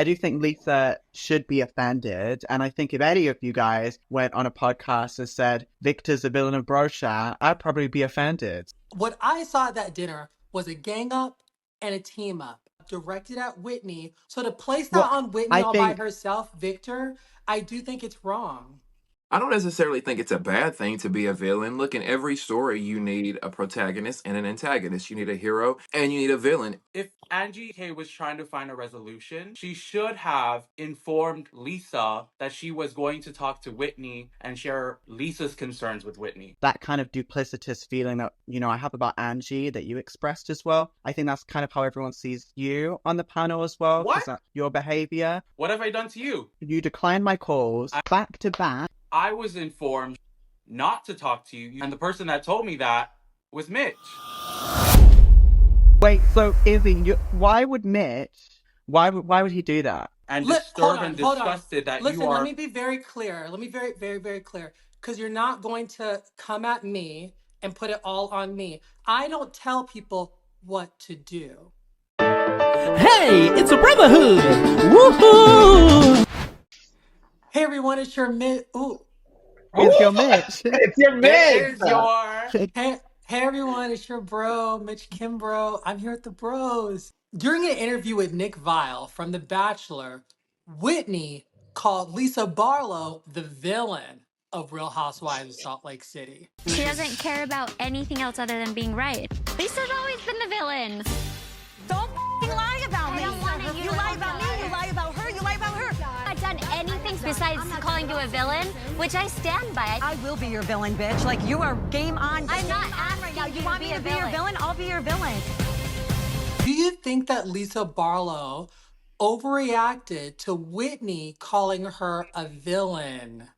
I do think Lisa should be offended. And I think if any of you guys went on a podcast and said, Victor's a villain of Rhoslc, I'd probably be offended. What I saw at that dinner was a gang up and a team up directed at Whitney. So to place that on Whitney all by herself, Victor, I do think it's wrong. I don't necessarily think it's a bad thing to be a villain. Look, in every story, you need a protagonist and an antagonist. You need a hero and you need a villain. If Angie K was trying to find a resolution, she should have informed Lisa that she was going to talk to Whitney and share Lisa's concerns with Whitney. That kind of duplicitous feeling that, I have about Angie that you expressed as well. I think that's kind of how everyone sees you on the panel as well. What? Your behavior. What have I done to you? You declined my calls back to back. I was informed not to talk to you, and the person that told me that was Mitch. Wait, so Izzy, why would Mitch? Why would he do that? And disturbed and disgusted that Listen, you are. Let me be very clear. Let me be very, very, very clear. Because you're not going to come at me and put it all on me. I don't tell people what to do. Hey, it's a brotherhood! Woohoo! Hey everyone, it's your Mitch. Ooh. It's your Mitch. It's your Mitch. It's your. Hey everyone, it's your bro, Mitch Kimbro. I'm here with the bros. During an interview with Nick Viall from The Bachelor, Whitney called Lisa Barlow the villain of Real Housewives of Salt Lake City. She doesn't care about anything else other than being right. Lisa's always been the villain. Don't lie about me. You lie about me, you lie about her, you lie about her. I've done anything besides calling you a villain, which I stand by. I will be your villain, bitch. Like, you are game on. I'm not asking now. You want me to be your villain? I'll be your villain. Do you think that Lisa Barlow overreacted to Whitney calling her a villain?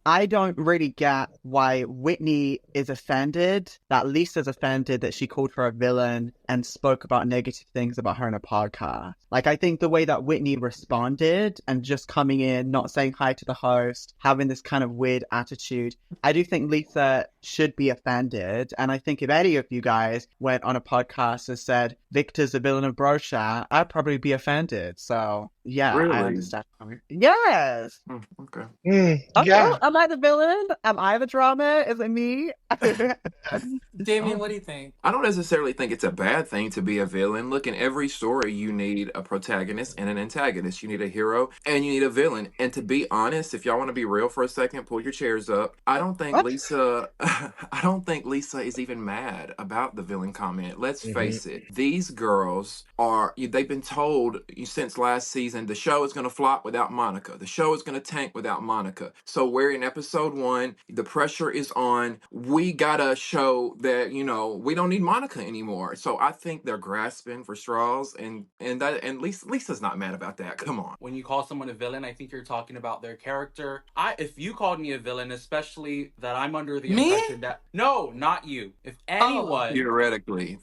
I don't really get why Whitney is offended, that Lisa's offended that she called her a villain and spoke about negative things about her in a podcast. Like, I think the way that Whitney responded and just coming in, not saying hi to the host, having this kind of weird attitude, I do think Lisa should be offended. And I think if any of you guys went on a podcast and said, Victor's a villain of Rhoslc, I'd probably be offended. So, yeah, Really? I understand. Yes. Okay. Yeah. Am I the villain? Am I the drama? Is it me? Damien, what do you think? I don't necessarily think it's a bad thing to be a villain. Look, in every story, you need a protagonist and an antagonist. You need a hero and you need a villain. And to be honest, if y'all want to be real for a second, pull your chairs up. I don't think Lisa is even mad about the villain comment. Let's face it. These girls they've been told since last season, the show is going to flop without Monica. The show is going to tank without Monica. So we're in episode 1. The pressure is on. We got to show that, we don't need Monica anymore. So I think they're grasping for straws, and Lisa's not mad about that. Come on. When you call someone a villain, I think you're talking about their character. If you called me a villain, especially that I'm under the impression that... No, not you. If anyone... Theoretically.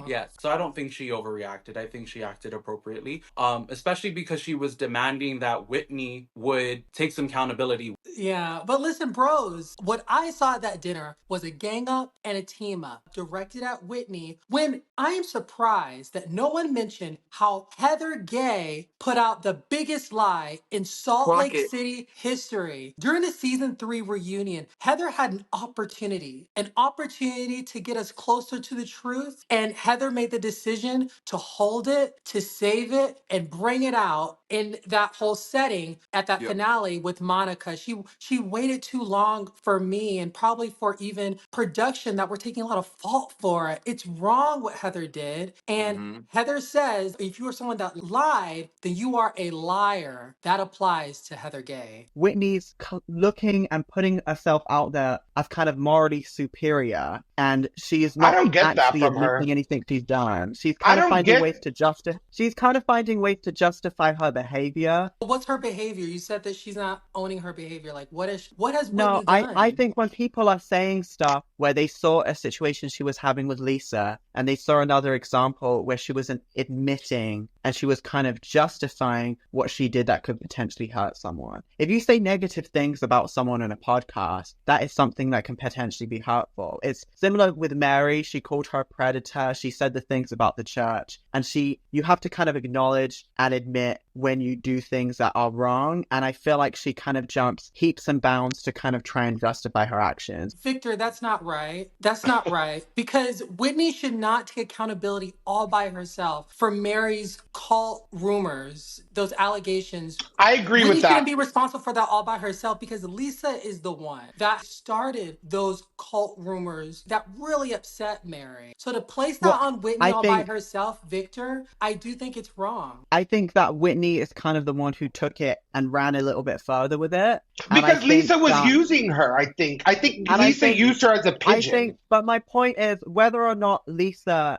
Yes. So I don't think she overreacted. I think she acted appropriately. Especially because she was demanding that Whitney would take some accountability. Yeah, but listen, bros, what I saw at that dinner was a gang up and a team up directed at Whitney, when I am surprised that no one mentioned how Heather Gay put out the biggest lie in Salt Lake City history. During the season 3 reunion, Heather had an opportunity to get us closer to the truth, and Heather made the decision to hold it, to save it, and bring it out in that whole setting at that finale with Monica. She waited too long for me, and probably for even production that we're taking a lot of fault for it. It's wrong what Heather did. And Heather says, if you are someone that lied, then you are a liar. That applies to Heather Gay. Whitney's looking and putting herself out there as kind of morally superior, and she is not actually admitting anything she's done. She's kind of finding ways to justify her behavior. What's her behavior? You said that she's not owning her behavior. Like, what has Whitney done? I think when people are saying stuff where they saw a situation she was having with Lisa, and they saw another example where she wasn't admitting and she was kind of justifying what she did that could potentially hurt someone. If you say negative things about someone in a podcast, that is something that can potentially be hurtful. It's similar with Mary. She called her a predator. She said the things about the church, and you have to kind of acknowledge and admit when you do things that are wrong. And I feel like she kind of jumps heaps and bounds to kind of try and justify her actions. Victor, that's not right. That's not right. Because Whitney should not take accountability all by herself for Mary's cult rumors, those allegations. I agree Whitney with that. shouldn't be responsible for that all by herself because Lisa is the one that started those cult rumors that really upset Mary. So to place that on Whitney all by herself, Victor, I do think it's wrong. I think that Whitney is kind of the one who took it and ran a little bit further with it. Because Lisa was using her, I think. I think Lisa used her as a pigeon. But my point is, whether or not Lisa,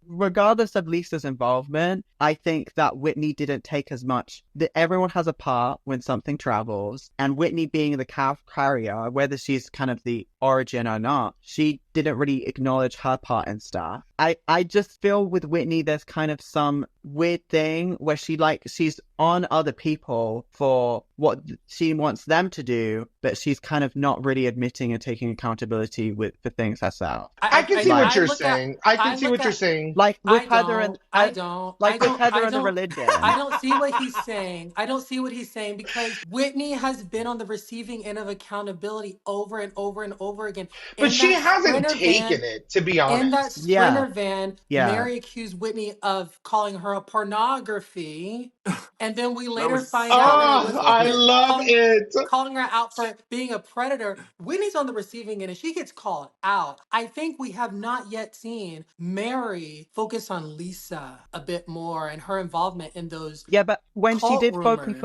regardless of Lisa's involvement, I think that Whitney didn't take as much. Everyone has a part when something travels, and Whitney being the carrier, whether she's kind of the origin or not, she didn't really acknowledge her part and stuff. I just feel with Whitney, there's kind of some weird thing where she's on other people for what she wants them to do, but she's kind of not really admitting and taking accountability for things herself. I can see what you're saying. I can see what you're saying. Like with Heather and the religion. I don't see what he's saying. I don't see what he's saying because Whitney has been on the receiving end of accountability over and over and over again. But she hasn't taken it, to be honest. In that Sprinter van, Mary accused Whitney of calling her a pornography. And then we later find out that it was I love it. Calling her out for being a predator. Whitney's on the receiving end and she gets called out. I think we have not yet seen Mary focus on Lisa a bit more and her involvement in those but when she did rumors.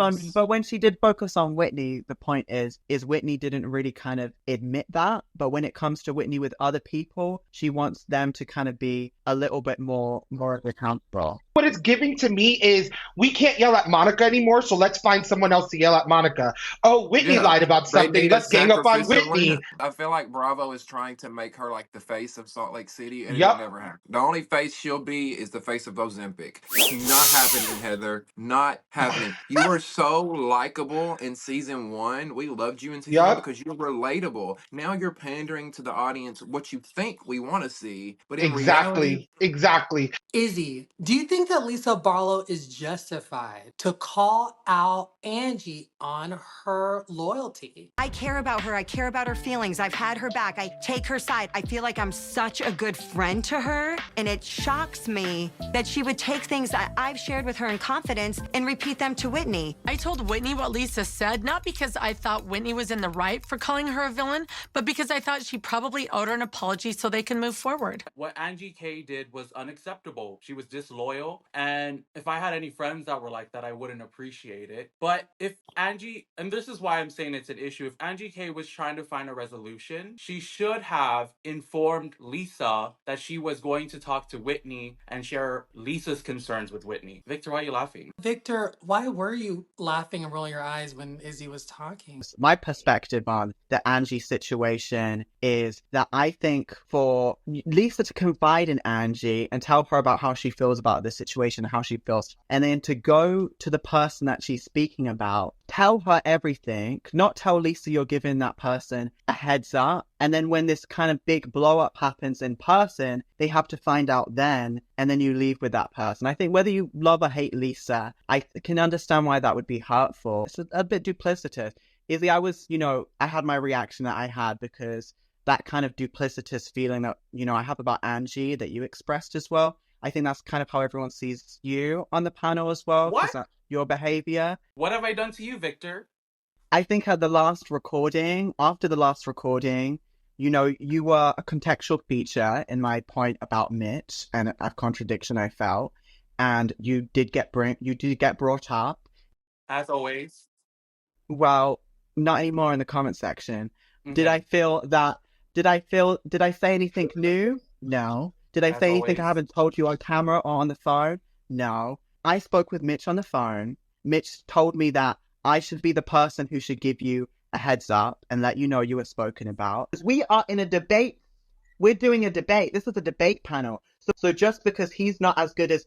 focus on Whitney, the point is Whitney didn't really kind of admit that. But when it comes to Whitney with other people, she wants them to kind of be a little bit more accountable. What it's giving to me is we can't yell at Monica anymore, so let's find someone else to yell at Monica. Oh, Whitney lied about something. Let's gang up on Whitney. I feel like Bravo is trying to make her like the face of Salt Lake City, and it'll never happen. The only face she'll be is the face of Ozempic. It's not happening, Heather. Not happening. You were so likable in season 1. We loved you in season 1 because you're relatable. Now you're pandering to the audience what you think we want to see, but in reality... Exactly. Izzy, do you think that Lisa Barlow is justified to call out Angie on her loyalty? I care about her. I care about her feelings. I've had her back. I take her side. I feel like I'm such a good friend to her. And it shocks me that she would take things that I've shared with her in confidence and repeat them to Whitney. I told Whitney what Lisa said, not because I thought Whitney was in the right for calling her a villain, but because I thought she probably owed her an apology so they can move forward. What Angie K did was unacceptable. She was disloyal. And if I had any friends that were like that, I wouldn't appreciate it. But if Angie, and this is why I'm saying it's an issue, if Angie K was trying to find a resolution, she should have informed Lisa that she was going to talk to Whitney and share Lisa's concerns with Whitney. Victor, why are you laughing? Victor, why were you laughing and rolling your eyes when Izzy was talking? My perspective on the Angie situation is that I think for Lisa to confide in Angie and tell her about how she feels about this situation, how she feels, and then to go to the person that she's speaking about, tell her everything, not tell Lisa you're giving that person a heads up. And then when this kind of big blow up happens in person, they have to find out then, and then you leave with that person. I think whether you love or hate Lisa, I can understand why that would be hurtful. It's a bit duplicitous. Izzy, I had my reaction that I had because that kind of duplicitous feeling that, I have about Angie that you expressed as well. I think that's kind of how everyone sees you on the panel as well. What? Your behavior. What have I done to you, Victor? I think after the last recording, you were a contextual feature in my point about Mitch and a contradiction I felt. And you did get brought up. As always. Well, not anymore in the comment section. Mm-hmm. Did I say anything new? No. Did I say anything I haven't told you on camera or on the phone? No. I spoke with Mitch on the phone. Mitch told me that I should be the person who should give you a heads up and let you know you were spoken about. We are in a debate. We're doing a debate. This is a debate panel. So just because he's not as good as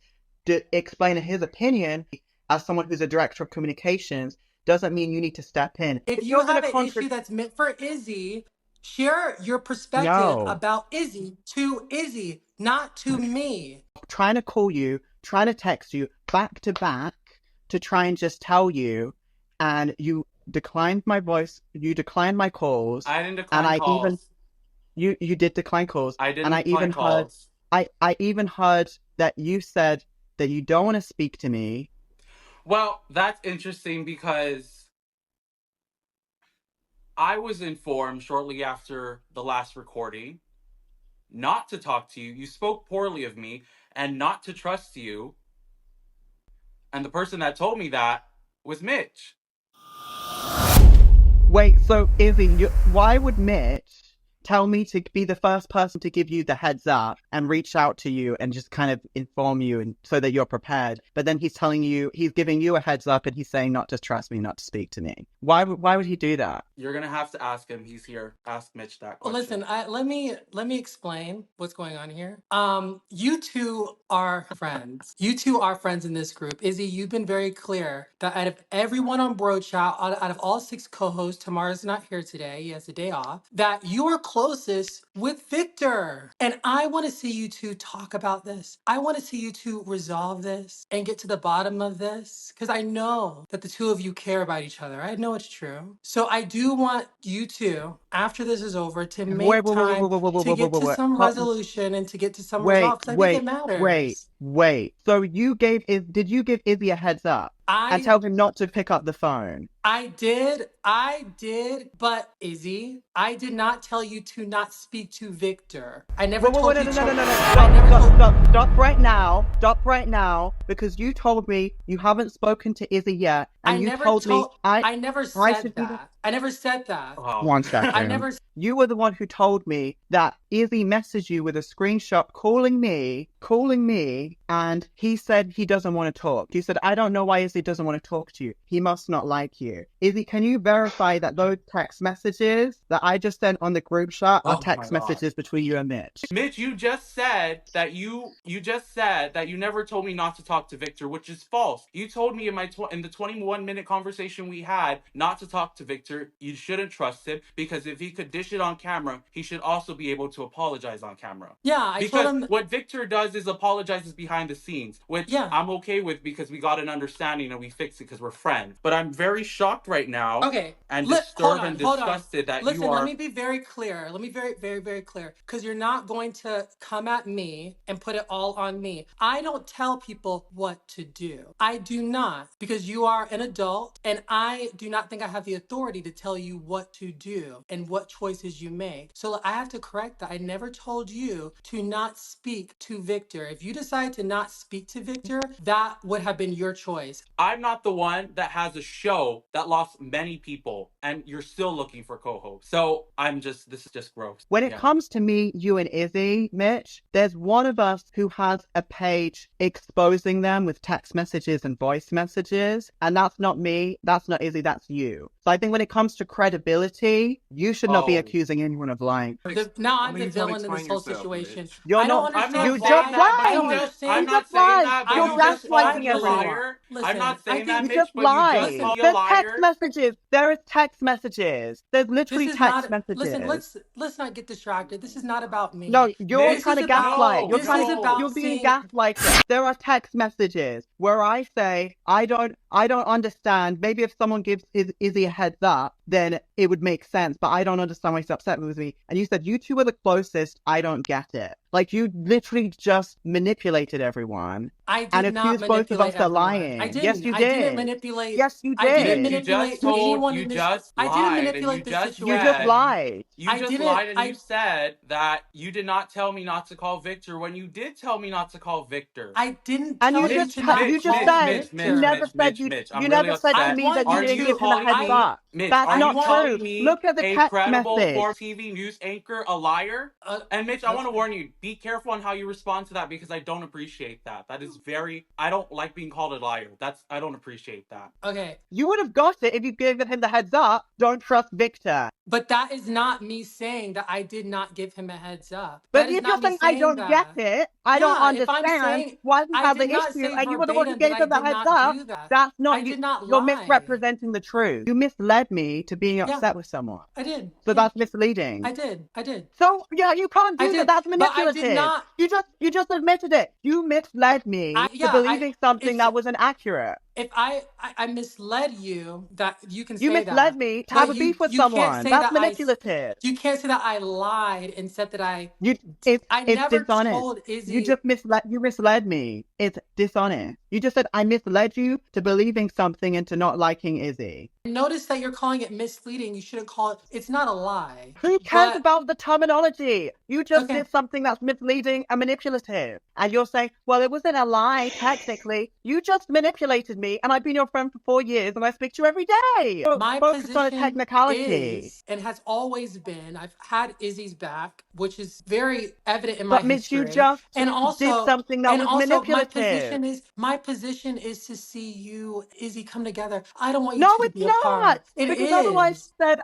explaining his opinion as someone who's a director of communications doesn't mean you need to step in. If you have an issue that's meant for Izzy, share your perspective about Izzy to Izzy, not to me. Trying to call you, trying to text you back to back to try and just tell you, and you declined my voice. You declined my calls. I didn't decline and I calls. even you did decline calls. I didn't and I decline even calls. heard I even heard that you said that you don't want to speak to me. Well, that's interesting because I was informed shortly after the last recording not to talk to you. You spoke poorly of me and not to trust you. And the person that told me that was Mitch. Wait, so Izzy, why would Mitch tell me to be the first person to give you the heads up and reach out to you and just kind of inform you and so that you're prepared? But then he's giving you a heads up and he's saying not to trust me, not to speak to me. Why would he do that? You're gonna have to ask him. He's here. Ask Mitch that Well, question. listen, let me explain what's going on here. You two are friends. You two are friends in this group. Izzy, you've been very clear that out of everyone on Bro Chat, out of all 6 co-hosts, Tamara's not here today. He has a day off. That you are closest with Victor. And I want to see you two talk about this. I want to see you two resolve this and get to the bottom of this. Because I know that the two of you care about each other. I know it's true. So I do want you two, after this is over, to make time to get to some resolution and to get to some resolve. Because I think it matters. Wait. So did you give Izzy a heads up? And tell him not to pick up the phone? I did, but Izzy, I did not tell you to not speak to Victor. I never told you to. No. Stop right now, because you told me you haven't spoken to Izzy yet, and I never said that. Oh. One second. You were the one who told me that Izzy messaged you with a screenshot calling me, and he said he doesn't want to talk. You said, I don't know why Izzy doesn't want to talk to you. He must not like you. Izzy, can you verify that those text messages that I just sent on the group chat are text messages between you and Mitch? Mitch, you just said that you never told me not to talk to Victor, which is false. You told me in the 21-minute conversation we had not to talk to Victor. You shouldn't trust him because if he could dish it on camera, he should also be able to apologize on camera. Yeah, told him what Victor does is apologizes behind the scenes, which I'm okay with because we got an understanding and we fixed it because we're friends. But I'm very shocked right now. Okay. And disturbed and disgusted that Listen, you are. let me be very clear. Let me be very, very clear. Because you're not going to come at me and put it all on me. I don't tell people what to do. I do not. Because you are an adult and I do not think I have the authority to tell you what to do and what choices you make. So I have to correct that. I never told you to not speak to Victor. If you decide to not speak to Victor, that would have been your choice. I'm not the one that has a show that lost many people and you're still looking for co-hosts. So this is just gross. When it comes to me, you and Izzy, Mitch, there's one of us who has a page exposing them with text messages and voice messages. And that's not me. That's not Izzy. That's you. So I think when it comes to credibility, you should not be accusing anyone of lying. Now I'm the villain in this whole situation. You're not. You just lied. I'm not saying that. You're gaslighting everyone. I'm not saying that, You Mitch, just but lied. you just There's text messages. There is text messages. There's literally text messages. Listen, let's not get distracted. This is not about me. No, you're trying to gaslight. You're being gaslighted. There are text messages where I say I don't understand. Maybe if someone gives Izzy a heads up, then it would make sense. But I don't understand why he's upset with me. And you said you two are the closest. I don't get it. Like, you literally just manipulated everyone. I did not manipulate both of us are lying. I didn't. Yes, you did. I didn't manipulate. Yes, you did. I didn't manipulate anyone in this. I didn't manipulate this situation. You just lied. You just lied and you said that you did not tell me not to call Victor when you did tell me not to call Victor. I didn't and tell you just said you never said to me that you didn't give him a heads up. That's not true. Look at the text message. For TV news anchor a liar? And Mitch, I want to warn you, be careful on how you respond to that because I don't appreciate that. That is I don't like being called a liar. I don't appreciate that. Okay. You would have got it if you gave him the heads up. Don't trust Victor. But that is not me saying that I did not give him a heads up. But if you're saying I don't get it, I don't understand why we have the issue, and you were the one who gave him the heads up, that's not you. You're misrepresenting the truth. You misled me to being upset with someone. I did. So that's misleading. I did. So yeah, you can't do that. That's manipulative. But I did not. You just admitted it. You misled me to believing something that wasn't accurate. if I misled you, that you can You say misled that. me to have But a beef with you can't someone. say That's that manipulative. you can't say that I lied and said that I It's never dishonest. told You Izzy. just misled me. It's dishonest. You just said I misled you to believing something and to not liking Izzy. Notice that you're calling it misleading. You shouldn't call it. It's not a lie. Who cares But about the terminology? You just okay. did something that's misleading and manipulative. And you're saying, well, it wasn't a lie, technically. You just manipulated me, and I've been your friend for 4 years, and I speak to you every day. My Focus on a position technicality. is and has always been, I've had Izzy's back, which is very evident in my But Mitch, you history. just did something that was manipulative. My position is to see you, Izzy, come together. I don't want you No, two to it's be not. apart. It Because otherwise is. said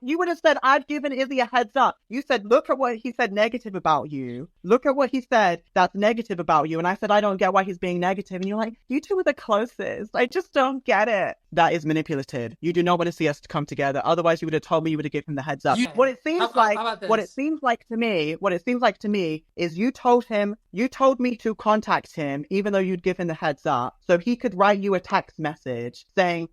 you would have said I've given Izzy a heads up. You said, look at what he said negative about you. Look at what he said that's negative about you. And I said, I don't get why he's being negative. And you're like, you two are the closest. I just don't get it. That is manipulative. You do not want to see us come together. Otherwise you would have told me, you would have given him the heads up. What it seems How about this? what it seems like to me is you told me to contact him, even though you'd given the heads up, so he could write you a text message saying,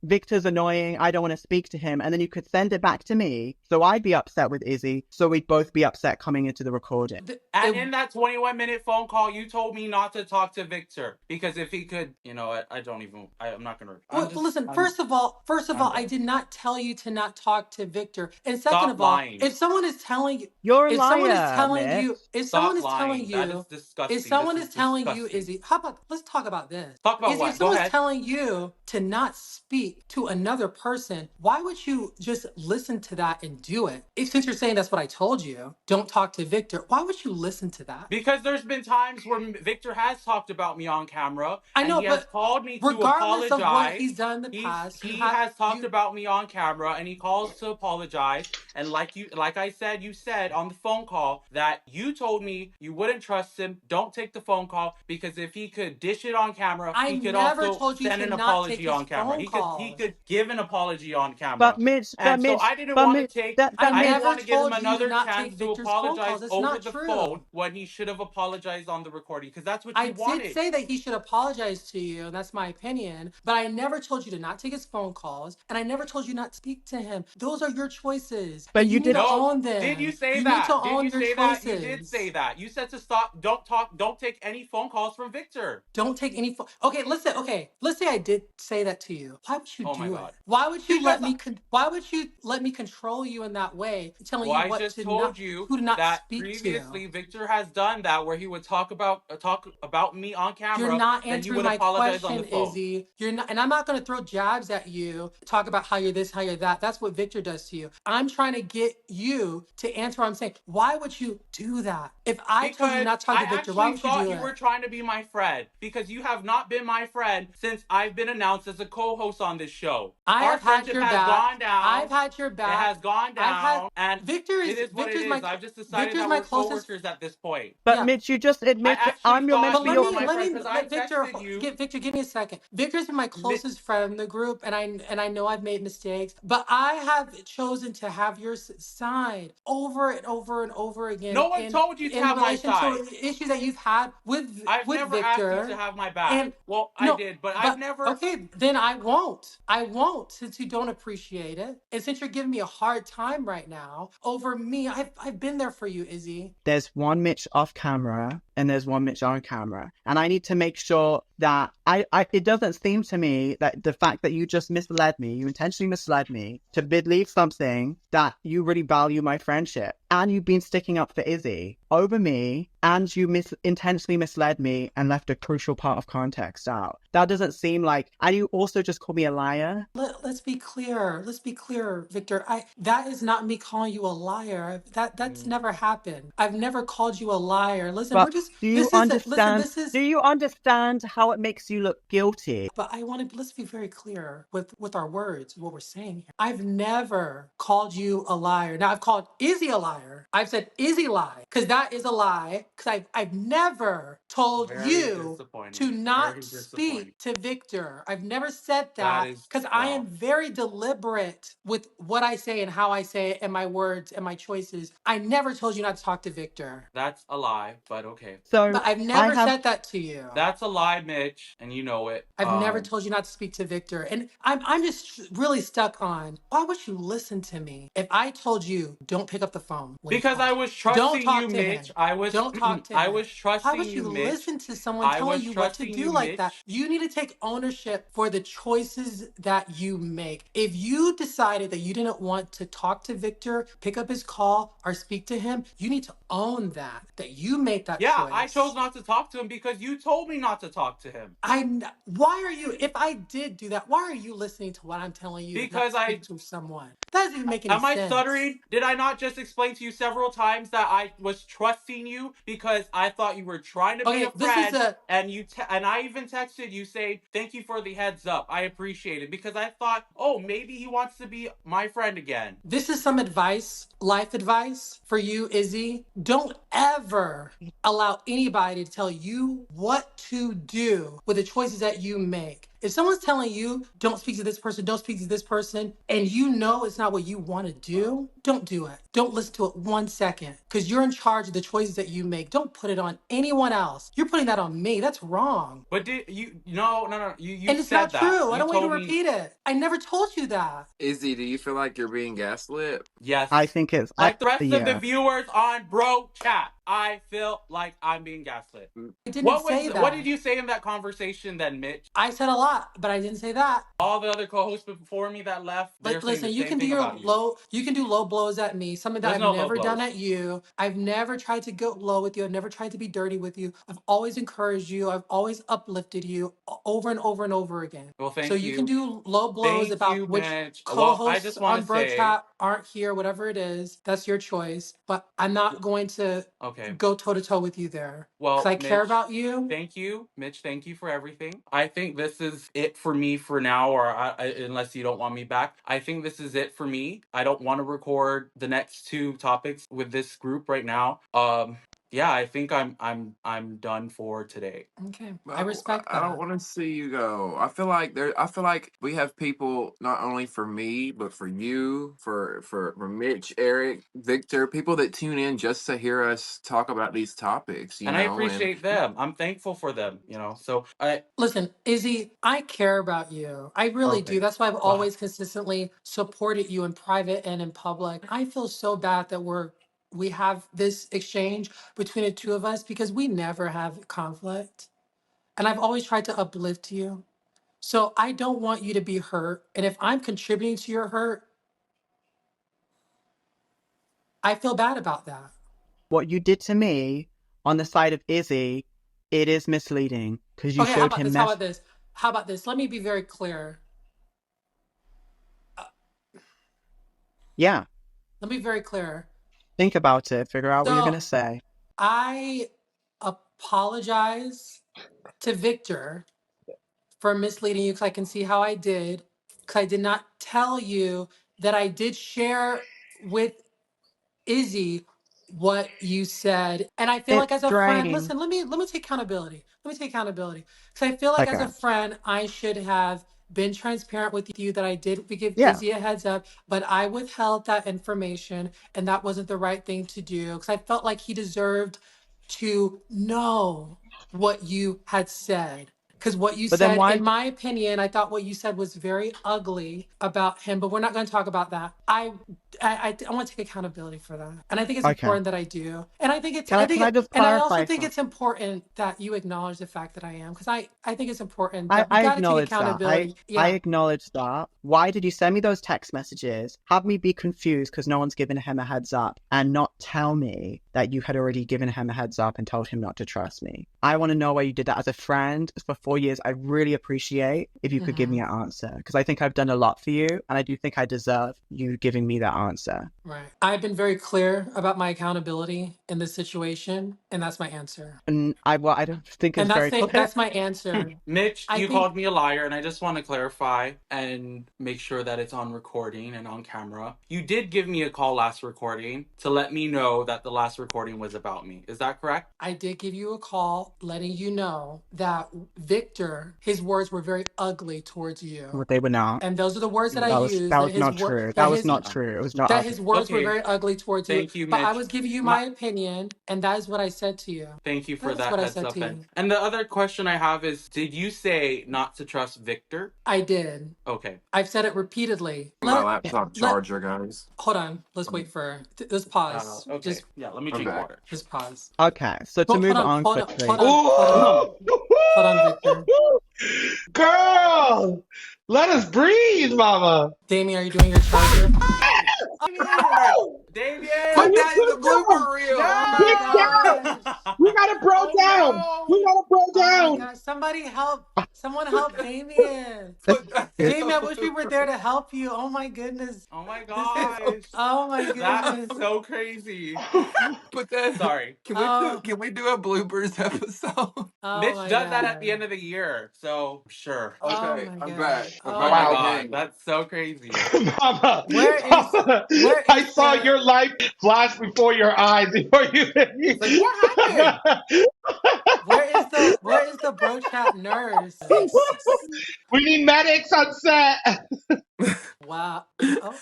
Victor's annoying, I don't want to speak to him. And then you could send it back to me. So I'd be upset with Izzy. So we'd both be upset coming into the recording. And in that 21-minute phone call, you told me not to talk to Victor because if he could, I'm not going to. Listen, first of all, I did not tell you to not talk to Victor. And second Stop of all, lying. if someone is telling you, you're a if liar, someone is telling Mitch. you, if Stop someone is lying. telling you, That is disgusting. if someone is telling you, disgusting. Izzy, let's talk about this. Talk about Izzy, what? if someone's Go ahead. telling you to not speak to another person, why would you just listen to that and do it? Since you're saying that's what I told you, don't talk to Victor, why would you listen to that? Because there's been times where Victor has talked about me on camera. I know, and he has but called me to regardless apologize. of what he's done in the past, he has talked about me on camera, and he calls to apologize. And like I said, you said on the phone call that you told me you wouldn't trust him. Don't take the phone call because if he could dish it on camera, he could also send an apology on camera. He could give an apology on camera. But Mitch, I didn't want to give him another chance to apologize over the phone when he should have apologized on the recording because that's what you wanted. I did say that he should apologize to you, and that's my opinion. But I never told you to not take his phone calls, and I never told you not to speak to him. Those are your choices. But you need to own them. Did you say you that? Need to own did you your say choices. that? You did say that. You said to stop. Don't take any phone calls from Victor. Don't take any phone. Okay, listen. Okay, let's say I did say that to you. Why would you do it? Why would you Why would you let me control you in that way, telling you what to not, who to not that speak previously to? Victor has done that where he would talk about me on camera. You're not and you answering would my apologize question, on the phone. Izzy. You're not, and I'm not going to throw jabs at you. Talk about how you're this, how you're that. That's what Victor does to you. I'm trying to get you to answer what I'm saying. Why would you do that? If I told you not to talk to Victor, why would you do it? I actually thought you were trying to be my friend because you have not been my friend since I've been announced as a co-host on this show. I have had your back. Gone down. I've had your back. It has gone down. And Victor is. It is what Victor's it is. I've just decided Victor's that my we're closest co-workers at this point. But Mitch, you just admit I'm your meant to be your friend. Let Victor, give me a second. Victor's been my closest friend in the group, and I know I've made mistakes, but I have chosen to have your side over and over and over again. No one told you to have my side. In relation to issues that you've had with Victor. I've never asked you to have my back. I did, but I've never. Okay, then I won't. I won't, since you don't appreciate it, and since you're giving me a hard time right now over me. I've been there for you, Izzy. There's one Mitch off camera and there's one Mitch on camera, and I need to make sure that it doesn't seem to me that the fact that you just misled me, you intentionally misled me to believe something that you really value my friendship, and you've been sticking up for Izzy over me, and you intentionally misled me and left a crucial part of context out. That doesn't seem like, and you also just call me a liar. Let's be clear. Let's be clear, Victor. That is not me calling you a liar. That's never happened. I've never called you a liar. Listen, but we're just. Do you understand how it makes you look guilty? But let's be very clear with our words, what we're saying here. I've never called you a liar. Now I've called Izzy a liar. I've said Izzy lie, because that is a lie. Because I've never told you to not speak to Victor. I've never said that because I am very deliberate with what I say and how I say it and my words and my choices. I never told you not to talk to Victor. That's a lie, but okay. okay. So But I've never said that to you. That's a lie, Mitch, and you know it. I've never told you not to speak to Victor. And I'm just really stuck on, why would you listen to me if I told you don't pick up the phone? Because I was Don't trusting you, talk to him. Mitch. Don't talk to I him. was Why trusting would you, you Mitch. listen to someone I telling was you what to trusting do you, like that? Mitch. You need to take ownership for the choices that you make. If you decided that you didn't want to talk to Victor, pick up his call, or speak to him, you need to own that you made that choice. I chose not to talk to him because you told me not to talk to him. Why are you, if I did do that, why are you listening to what I'm telling you? Because not speak to someone. That doesn't even make any sense. Am I stuttering? Did I not just explain to you several times that I was trusting you because I thought you were trying to be a friend? And I even texted you saying, thank you for the heads up. I appreciate it because I thought, oh, maybe he wants to be my friend again. This is some advice, life advice for you, Izzy. Don't ever allow anybody to tell you what to do with the choices that you make. If someone's telling you, don't speak to this person, don't speak to this person, and you know it's not what you want to do, don't do it. Don't listen to it 1 second because you're in charge of the choices that you make. Don't put it on anyone else. You're putting that on me. That's wrong. But did you, no. You and it's said not that. true. I You don't want you to told me- repeat it. I never told you that. Izzy, do you feel like you're being gaslit? Yes. I think it's like the rest of the viewers on Bro Chat. I feel like I'm being gaslit. I didn't say that. What did you say in that conversation then, Mitch? I said a lot, but I didn't say that. All the other co-hosts before me that left, But listen, you can do you can do low blows at me, something that I've never done at you. I've never tried to go low with you. I've never tried to be dirty with you. I've always encouraged you. I've always uplifted you over and over and over again. Well, thank you. So you can do low blows about which co-hosts on Bro Chat aren't here, whatever it is. That's your choice. But I'm not going to go toe-to-toe with you there. Well, because I care about you. Thank you, Mitch. Thank you for everything. I think this is it for me for now, or unless you don't want me back. I think this is it for me. I don't want to record the next 2 topics with this group right now. Yeah, I think I'm done for today. Okay, I respect that. I don't want to see you go. I feel like we have people not only for me but for you, for Mitch, Eric, Victor, people that tune in just to hear us talk about these topics. I appreciate them. I'm thankful for them. So listen, Izzy, I care about you. I really do. That's why I've always consistently supported you in private and in public. I feel so bad that we have this exchange between the two of us because we never have conflict. And I've always tried to uplift you. So I don't want you to be hurt. And if I'm contributing to your hurt, I feel bad about that. What you did to me on the side of Izzy, it is misleading because you showed him. How about this? Let me be very clear. Yeah. Let me be very clear. Think about it. Figure out what you're going to say. I apologize to Victor for misleading you because I can see how I did. Because I did not tell you that I did share with Izzy what you said. And I feel like as a friend, listen, let me take accountability. Because I feel like as a friend, I should have been transparent with you that I did give Izzy a heads up, but I withheld that information and that wasn't the right thing to do because I felt like he deserved to know what you had said. Because what you said, in my opinion, I thought what you said was very ugly about him, but we're not going to talk about that. I want to take accountability for that. And I think it's important that I do. And I think it's, I also think it's important that you acknowledge the fact that I am, because I think it's important that we got to take accountability. I acknowledge that. Why did you send me those text messages? Have me be confused because no one's given him a heads up and not tell me that you had already given him a heads up and told him not to trust me. I want to know why you did that as a friend for 4 years. I really appreciate if you could give me an answer because I think I've done a lot for you and I do think I deserve you giving me that answer. Right. I've been very clear about my accountability in this situation and that's my answer. And I don't think it's very clear. That's my answer. Mitch, you called me a liar and I just want to clarify and make sure that it's on recording and on camera. You did give me a call last recording to let me know that the last recording was about me. Is that correct? I did give you a call letting you know that Victor, his words were very ugly towards you. Well, they were not. And those are the words that I used. That was not true. That was not true. It was not that ugly. his words were Okay. very ugly towards you. Thank you, But I Mitch. was giving you my opinion, and that is what I said to you. Thank you for That is that what I heads said up. to you. And the other question I have is, did you say not to trust Victor? I did. Okay. I've said it repeatedly. My laptop charger, guys. Hold on. Let's wait for. Let's pause. Okay. Just Yeah, let me I'm drink back. water. just pause. Okay, so to move on quickly. Hold on, Victor. Girl, let us breathe, mama. Damien, are you doing your charger? Damien! Put that in the blooper reel! Oh Get my down. gosh. We got to bro Oh down. We no! got to bro Oh my down. gosh. Somebody help. Someone help Damien. Put that in Damien, the I wish we were blooper there to help you. Oh my goodness. Oh my This is, gosh! oh my That's goodness. so crazy. Put that. Sorry. Oh, Can we do a bloopers episode? oh Mitch my does that at the God. end of the year, so sure. Oh Okay, my I'm God. back. I'm Oh Oh back my in my the Wow. god, game. that's so crazy. Mama, Where is Mama, where I is saw the your life flash before your eyes before you. It's like, what happened? where is the bro chat nurse? We need medics on set. Wow. Oh,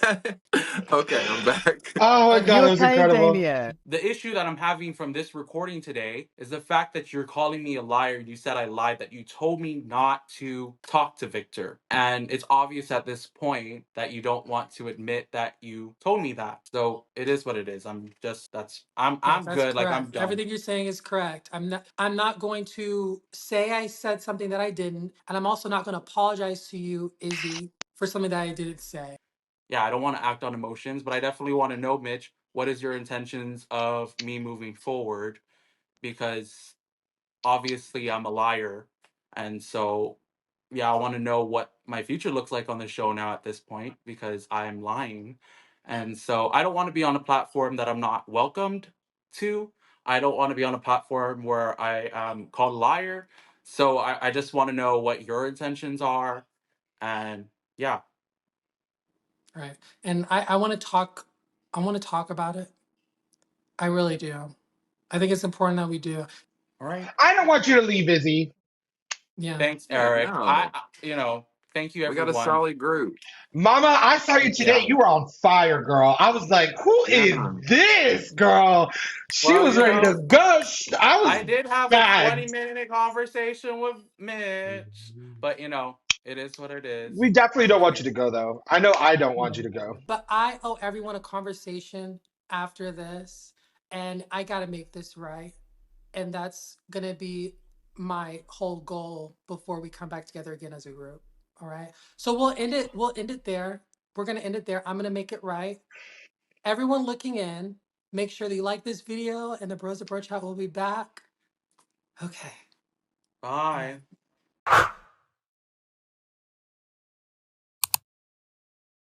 Okay, I'm back. Oh my God, You that was okay, incredible. Damien? The issue that I'm having from this recording today is the fact that you're calling me a liar. You said I lied, that you told me not to talk to Victor. And it's obvious at this point that you don't want to admit that you told me that. So it is what it is. I'm that's good. Like, I'm correct. done. Everything you're saying is correct. I'm not going to say I said something that I didn't, and I'm also not going to apologize to you, Izzy, for something that I didn't say. Yeah, I don't want to act on emotions, but I definitely want to know, Mitch, what is your intentions of me moving forward? Because obviously I'm a liar. And so, yeah, I want to know what my future looks like on the show now at this point because I'm lying. And so I don't want to be on a platform that I'm not welcomed to. I don't want to be on a platform where I am called a liar. So I just want to know what your intentions are. And yeah. Right. And I want to talk. I want to talk about it. I really do. I think it's important that we do. All right. I don't want you to leave, Izzy. Yeah. Thanks, Yeah, Eric. no. Thank you, We got a everyone. solid group. Mama, I saw you today. Yeah. You were on fire, girl. I was like, who is Yeah. this girl? She Well, was ready to go. I I was did have a mad. 20-minute conversation with Mitch, but it is what it We is. definitely don't Thank want you. you to go, though. I know I don't want you to go. But I owe everyone a conversation after this, and I got to make this right. And that's going to be my whole goal before we come back together again as a group. All right. So we'll end it there. We're going to end it there. I'm going to make it right. Everyone looking in, make sure that you like this video, and the Bros Approach Chat will be back. Okay. Bye.